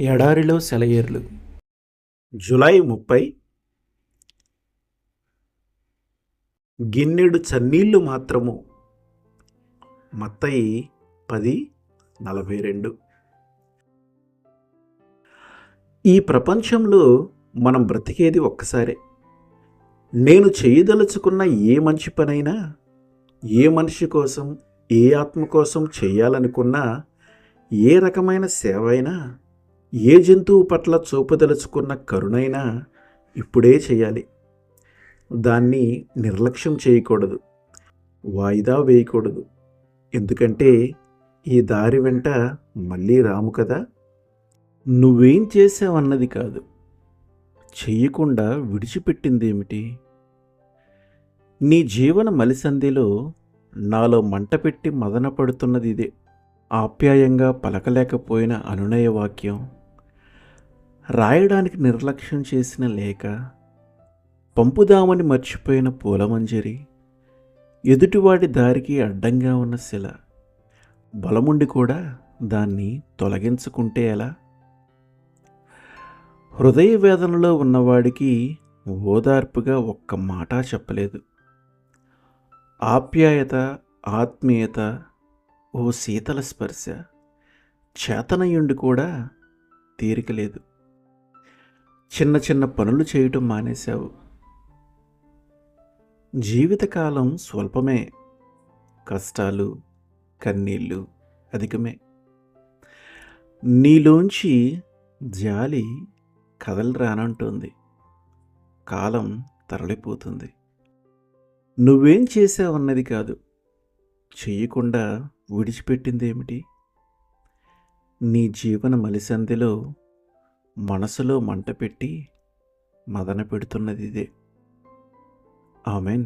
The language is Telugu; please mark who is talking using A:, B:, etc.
A: ఎడారిలో సెలయేర్లు.
B: జూలై 30. గిన్నెడు చన్నీళ్లు మాత్రము. మత్తయి 10:42. ఈ ప్రపంచంలో మనం బ్రతికేది ఒక్కసారే. నేను చేయదలుచుకున్న ఏ మంచి పనైనా, ఏ మనిషి కోసం, ఏ ఆత్మ కోసం చేయాలనుకున్నా, ఏ రకమైన సేవ అయినా, ఏ జంతువు పట్ల చూపదలుచుకున్న కరుణైనా ఇప్పుడే చేయాలి. దాన్ని నిర్లక్ష్యం చేయకూడదు, వాయిదా వేయకూడదు. ఎందుకంటే ఈ దారి వెంట మళ్ళీ రాము కదా. నువ్వేం చేసావన్నది కాదు, చెయ్యకుండా విడిచిపెట్టిందేమిటి? నీ జీవన మలిసంధిలో నాలో మంట పెట్టి మదన పడుతున్నది ఇదే. ఆప్యాయంగా పలకలేకపోయిన అనునయ వాక్యం, రాయడానికి నిర్లక్ష్యం చేసిన లేఖ, పంపుదామని మర్చిపోయిన పూలమంజరి, ఎదుటివాడి దారికి అడ్డంగా ఉన్న శిల. బలముండి కూడా దాన్ని తొలగించుకుంటే ఎలా? హృదయ వేదనలో ఉన్నవాడికి ఓదార్పుగా ఒక్క మాట చెప్పలేదు. ఆప్యాయత, ఆత్మీయత, ఓ శీతల స్పర్శ, చేతనయుండి కూడా తీరికలేదు. చిన్న చిన్న పనులు చేయటం మానేశావు. జీవితకాలం స్వల్పమే, కష్టాలు, కన్నీళ్ళు అధికమే. నీలోంచి జాలి కదలి రానంటుంది. కాలం తరలిపోతుంది. నువ్వేం చేసావన్నది కాదు, చెయ్యకుండా విడిచిపెట్టిందేమిటి? నీ జీవన మలిసంధిలో మనసులో మంట పెట్టి మదన పెడుతున్నది ఇదే. ఆమెన్.